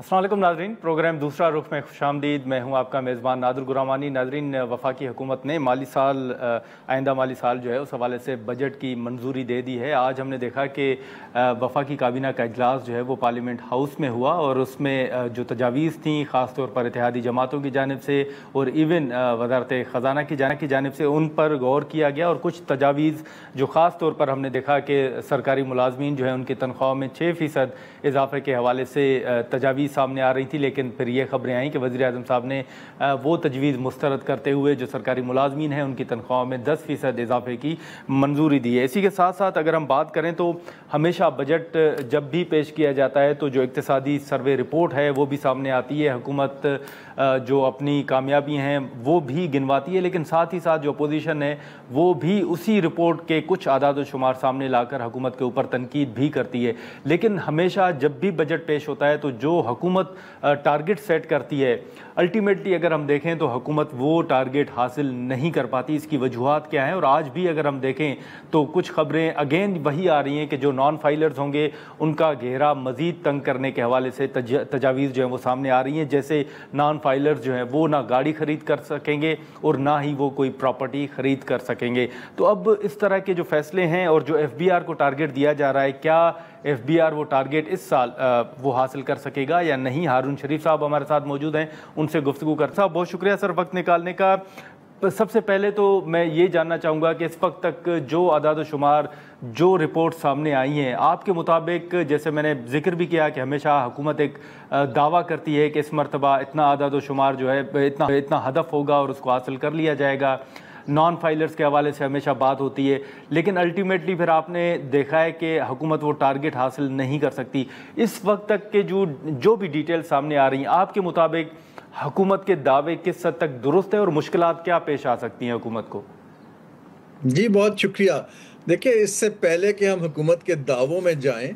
अस्सलाम वालेकुम नाज़रीन, प्रोग्राम दूसरा रुख में खुशामदीद। मैं हूं आपका मेज़बान नादिर गुरामानी। नाज़रीन, वफाकी हुकूमत ने माली साल आइंदा माली साल जो है उस हवाले से बजट की मंजूरी दे दी है। आज हमने देखा कि वफाकी काबीना का इजलास जो है वो पार्लियामेंट हाउस में हुआ और उसमें जो तजावीज़ थी ख़ास तौर पर इत्तेहादी जमातों की जानिब से और इवन वज़ारत ख़जाना की जानिब से उन पर गौर किया गया। और कुछ तजावीज़ जो ख़ास तौर पर हमने देखा कि सरकारी मुलाजमीन जो है उनकी तनख्वाह में 6% इजाफे के हवाले से तजावीज़ सामने आ रही थी, लेकिन फिर ये खबरें आई कि वज़ीर आज़म साहब ने वो तजवीज़ मुस्तरद करते हुए जो सरकारी मुलाजमीन हैं उनकी तनख्वाह में 10% इजाफे की मंजूरी दी है। इसी के साथ साथ अगर हम बात करें तो हमेशा बजट जब भी पेश किया जाता है तो जो इक्तिसादी सर्वे रिपोर्ट है वो भी सामने आती है। हुकूमत जो अपनी कामयाबी हैं वो भी गिनवाती है, लेकिन साथ ही साथ जो अपोजिशन है वो भी उसी रिपोर्ट के कुछ आदाद व शुमार सामने लाकर हुकूमत के ऊपर तनकीद भी करती है। लेकिन हमेशा जब भी बजट पेश होता है तो जो हुकूमत टारगेट सेट करती है, अल्टीमेटली अगर हम देखें तो हुकूमत वो टारगेट हासिल नहीं कर पाती। इसकी वजूहात क्या हैं? और आज भी अगर हम देखें तो कुछ खबरें अगेन वही आ रही हैं कि जो नॉन फाइलर्स होंगे उनका घेरा मज़ीद तंग करने के हवाले से तजावीज़ जो हैं वो सामने आ रही हैं। जैसे नॉन फाइलर्स जो हैं वो ना गाड़ी ख़रीद कर सकेंगे और ना ही वो कोई प्रॉपर्टी ख़रीद कर सकेंगे। तो अब इस तरह के जो फैसले हैं और जो FBR को टारगेट दिया जा रहा है, क्या FBR वो टारगेट इस साल वो हासिल कर सकेगा या नहीं? हारून शरीफ साहब हमारे साथ मौजूद हैं, उनसे गुफ्तगू कर। साहब बहुत शुक्रिया सर वक्त निकालने का। सबसे पहले तो मैं ये जानना चाहूँगा कि इस वक्त तक जो आदाद शुमार जो रिपोर्ट सामने आई हैं, आपके मुताबिक, जैसे मैंने जिक्र भी किया कि हमेशा हुकूमत एक दावा करती है कि इस मरतबा इतना आदाद शुमार जो है इतना हदफ होगा और उसको हासिल कर लिया जाएगा। नॉन फाइलर्स के हवाले से हमेशा बात होती है, लेकिन अल्टीमेटली फिर आपने देखा है कि हुकूमत वो टारगेट हासिल नहीं कर सकती। इस वक्त तक के जो भी डिटेल सामने आ रही हैं, आपके मुताबिक हुकूमत के दावे किस हद तक दुरुस्त है और मुश्किलात क्या पेश आ सकती हैं हुकूमत को? जी बहुत शुक्रिया। देखिए, इससे पहले कि हम हुकूमत के दावों में जाएं,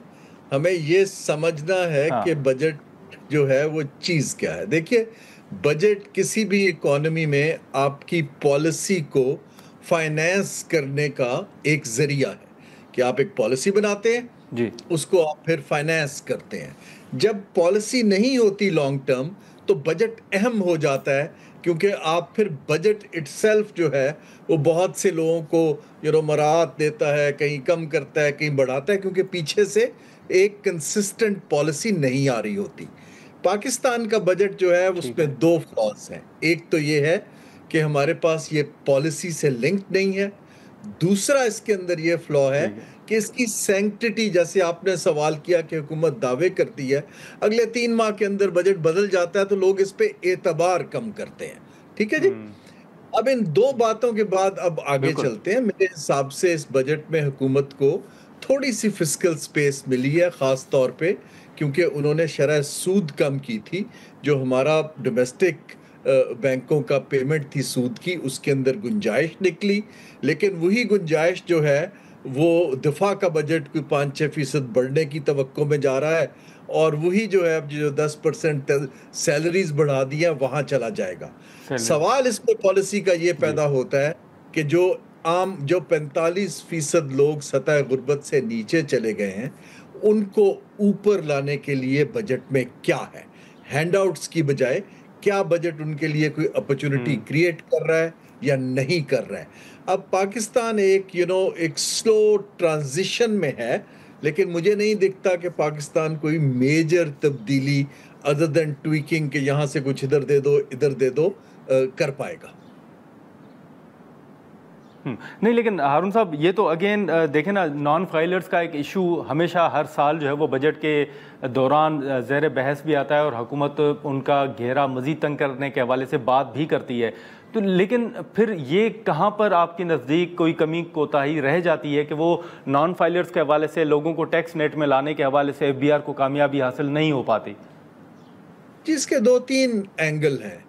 हमें ये समझना है कि बजट जो है वो चीज़ क्या है। देखिए, बजट किसी भी इकोनॉमी में आपकी पॉलिसी को फाइनेंस करने का एक ज़रिया है कि आप एक पॉलिसी बनाते हैं जी, उसको आप फिर फाइनेंस करते हैं। जब पॉलिसी नहीं होती लॉन्ग टर्म तो बजट अहम हो जाता है, क्योंकि आप फिर बजट इटसेल्फ जो है वो बहुत से लोगों को मराहत देता है, कहीं कम करता है, कहीं बढ़ाता है, क्योंकि पीछे से एक कंसिस्टेंट पॉलिसी नहीं आ रही होती। पाकिस्तान का बजट जो है उसमें दो फ्लॉज हैं। एक तो ये है कि हमारे पास ये पॉलिसी से लिंक्ड नहीं है। दूसरा इसके अंदर ये फ्लॉ है कि इसकी सैंक्टिटी, जैसे आपने सवाल किया कि हुकूमत दावे करती है, अगले 3 माह के अंदर बजट बदल जाता है तो लोग इस पे एतबार कम करते हैं। ठीक है जी। अब इन दो बातों के बाद अब आगे चलते हैं। मेरे हिसाब से इस बजट में हुकूमत को थोड़ी सी फिस्कल स्पेस मिली है, ख़ास तौर पे क्योंकि उन्होंने शरह सूद कम की थी। जो हमारा डोमेस्टिक बैंकों का पेमेंट थी सूद की, उसके अंदर गुंजाइश निकली, लेकिन वही गुंजाइश जो है वो दिफा का बजट कोई 5-6% बढ़ने की तवक्को में जा रहा है, और वही जो है जो 10% सैलरीज बढ़ा दी है वहाँ चला जाएगा। सवाल इसमें पॉलिसी का ये पैदा होता है कि जो 45% लोग सतह गुर्बत से नीचे चले गए हैं उनको ऊपर लाने के लिए बजट में क्या है। हैंडआउट्स की बजाय क्या बजट उनके लिए कोई अपॉर्चुनिटी क्रिएट कर रहा है या नहीं कर रहा है। अब पाकिस्तान एक स्लो ट्रांजिशन में है, लेकिन मुझे नहीं दिखता कि पाकिस्तान कोई मेजर तब्दीली अदर देन ट्वीकिंग के यहाँ से कुछ इधर दे दो कर पाएगा। नहीं, लेकिन हारून साहब ये तो अगेन देखें ना, नॉन फाइलर्स का एक इशू हमेशा हर साल जो है वो बजट के दौरान ज़ेर बहस भी आता है और हुकूमत उनका घेरा मज़ीद तंग करने के हवाले से बात भी करती है। तो लेकिन फिर ये कहाँ पर आपके नज़दीक कोई कमी कोताही रह जाती है कि वो नॉन फाइलर्स के हवाले से लोगों को टैक्स नेट में लाने के हवाले से FBR को कामयाबी हासिल नहीं हो पाती? जिसके 2-3 एंगल हैं।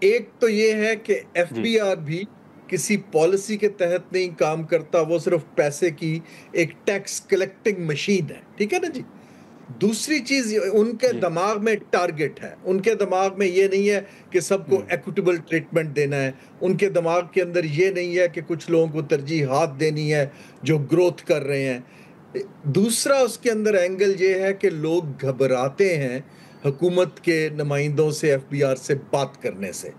एक तो ये है कि FBR भी किसी पॉलिसी के तहत नहीं काम करता, वो सिर्फ पैसे की एक टैक्स कलेक्टिंग मशीन है। ठीक है ना जी। दूसरी चीज, उनके दिमाग में टारगेट है। उनके दिमाग में ये नहीं है कि सबको इक्विटेबल ट्रीटमेंट देना है। उनके दिमाग के अंदर ये नहीं है कि कुछ लोगों को तरजीहात देनी है जो ग्रोथ कर रहे हैं। दूसरा उसके अंदर एंगल ये है कि लोग घबराते हैं حکومت کے نمائندوں سے FBR سے بات کرنے سے،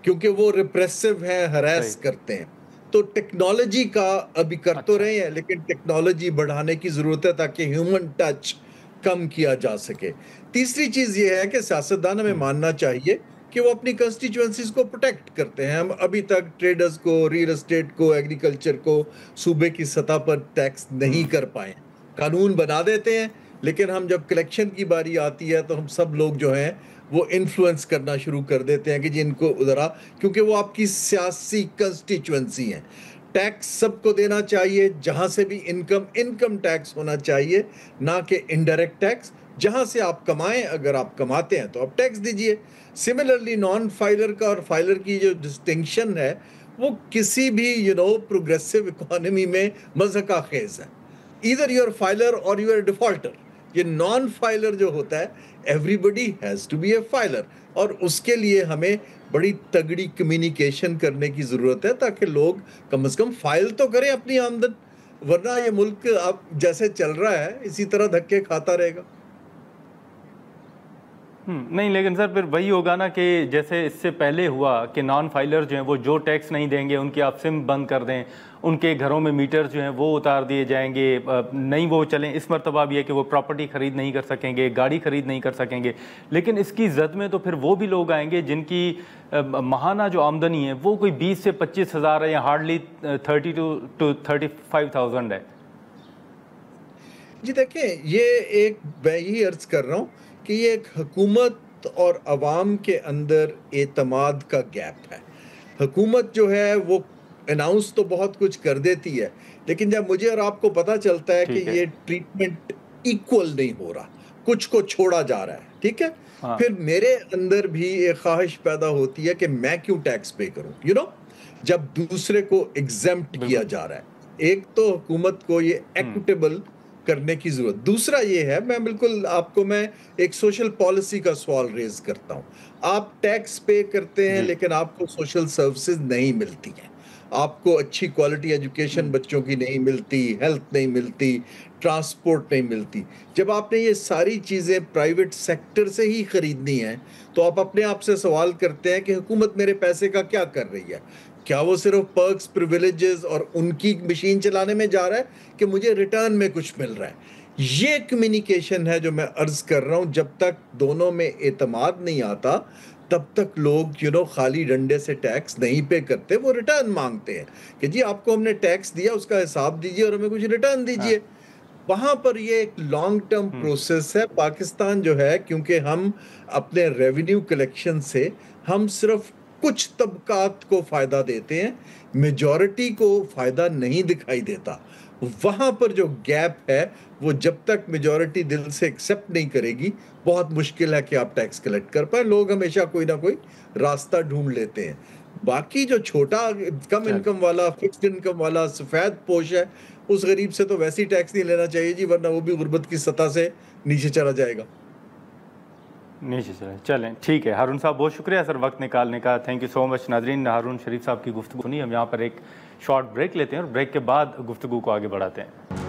کیونکہ وہ ریپریسو ہیں، ہراس کرتے ہیں. تو ٹیکنالوجی کا ابھی کر تو رہے ہیں، لیکن ٹیکنالوجی بڑھانے کی ضرورت ہے تاکہ ہیومن ٹچ کم کیا جا سکے. تیسری چیز یہ ہے کہ سیاستدان ہمیں ماننا چاہیے کہ وہ اپنی کنسٹیچوئنسیز کو پروٹیکٹ کرتے ہیں. ہم ابھی تک ٹریڈرز کو، ریل اسٹیٹ کو، ایگریکلچر کو صوبے کی سطح پر ٹیکس نہیں کر پائے. قانون بنا دیتے ہیں، لیکن ہم جب کلیکشن کی باری آتی ہے تو ہم سب لوگ جو ہیں وہ انفلوئنس کرنا شروع کر دیتے ہیں کہ جی ان کو ادھرا، کیونکہ وہ آپ کی سیاسی کنسٹیچوئنسی ہیں. ٹیکس سب کو دینا چاہیے، جہاں سے بھی انکم ٹیکس ہونا چاہیے، نہ کہ انڈائریکٹ ٹیکس. جہاں سے آپ کمائیں، اگر آپ کماتے ہیں تو آپ ٹیکس دیجئے. سملرلی نان فائلر کا اور فائلر کی جو ڈسٹنکشن ہے وہ کسی بھی پروگریسو اکانومی میں مضحکہ خیز ہے. ایدر یو آر فائلر اور یو آر ڈیفالٹر. یہ نان فائلر جو ہوتا ہے everybody has to be a filer, اور اس کے لیے ہمیں بڑی تگڑی کمیونیکیشن کرنے کی ضرورت ہے تاکہ لوگ کم از کم فائل تو کریں اپنی آمدن، ورنہ یہ ملک اب جیسے چل رہا ہے اسی طرح دھکے کھاتا رہے گا. نہیں، لیکن سر پھر وہی ہوگا نا کہ جیسے اس سے پہلے ہوا کہ نان فائلر جو ہیں وہ جو ٹیکس نہیں دیں گے ان کی آپ سم بند کر دیں، ان کے گھروں میں میٹر جو ہیں وہ اتار دیے جائیں گے، نہیں وہ چلیں. اس مرتبہ بھی ہے کہ وہ پراپرٹی خرید نہیں کر سکیں گے، گاڑی خرید نہیں کر سکیں گے. لیکن اس کی زد میں تو پھر وہ بھی لوگ آئیں گے جن کی ماہانہ جو آمدنی ہے وہ کوئی 20 سے 25 ہزار ہے، یا ہارڈلی 30 to 35,000 ہے. جی دیکھیں، یہ ایک میں یہی عرض کر رہا ہوں کہ یہ ایک حکومت اور عوام کے اندر اعتماد کا گیپ ہے. حکومت جو ہے وہ اناؤنس تو بہت کچھ کر دیتی ہے، لیکن جب مجھے اور آپ کو پتا چلتا ہے کہ یہ ٹریٹمنٹ ایکول نہیں ہو رہا، کچھ کو چھوڑا جا رہا ہے، ٹھیک ہے، پھر میرے اندر بھی ایک خواہش پیدا ہوتی ہے کہ میں کیوں ٹیکس پے کروں، جب دوسرے کو ایگزمپٹ کیا جا رہا ہے. ایک تو حکومت کو یہ ایکوٹیبل کرنے کی ضرورت. دوسرا یہ ہے، میں بالکل آپ کو میں ایک سوشل پالیسی کا سوال ریز کرتا ہوں. آپ ٹیکس پے کرتے ہیں لیکن آپ کو سوشل سروسز نہیں ملتی ہیں، آپ کو اچھی کوالٹی ایجوکیشن بچوں کی نہیں ملتی، ہیلتھ نہیں ملتی، ٹرانسپورٹ نہیں ملتی. جب آپ نے یہ ساری چیزیں پرائیویٹ سیکٹر سے ہی خریدنی ہیں تو آپ اپنے آپ سے سوال کرتے ہیں کہ حکومت میرے پیسے کا کیا کر رہی ہے؟ کیا وہ صرف پرکس، پریویلیجز اور ان کی مشین چلانے میں جا رہا ہے کہ مجھے ریٹرن میں کچھ مل رہا ہے؟ یہ کمیونیکیشن ہے جو میں عرض کر رہا ہوں. جب تک دونوں میں اعتماد نہیں آتا تب تک لوگ خالی ڈنڈے سے ٹیکس نہیں پے کرتے، وہ ریٹرن مانگتے ہیں کہ جی آپ کو ہم نے ٹیکس دیا، اس کا حساب دیجئے اور ہمیں کچھ ریٹرن دیجئے. وہاں پر یہ ایک لانگ ٹرم پروسیس ہے. پاکستان جو ہے، کیونکہ ہم اپنے ریونیو کلیکشن سے ہم صرف کچھ طبقات کو فائدہ دیتے ہیں، میجورٹی کو فائدہ نہیں دکھائی دیتا. وہاں پر جو گیپ ہے وہ جب تک میجورٹی دل سے ایکسیپٹ نہیں کرے گی، بہت مشکل ہے کہ آپ ٹیکس کلیکٹ کر پائیں. لوگ ہمیشہ کوئی نہ کوئی راستہ ڈھونڈ لیتے ہیں. باقی جو چھوٹا کم انکم والا، فکسڈ انکم والا، سفید پوش ہے، اس غریب سے تو ویسی ٹیکس نہیں لینا چاہیے جی، ورنہ وہ بھی غربت کی سطح سے نیچے چلا جائے گا. نیچے چلیں. چلیں ٹھیک ہے ہارون صاحب، بہت شکریہ سر وقت نکالنے کا. تھینک یو سو مچ. ناظرین، ہارون شریف صاحب کی گفتگو نہیں، ہم یہاں پر ایک شارٹ بریک لیتے ہیں اور بریک کے بعد گفتگو کو آگے بڑھاتے ہیں.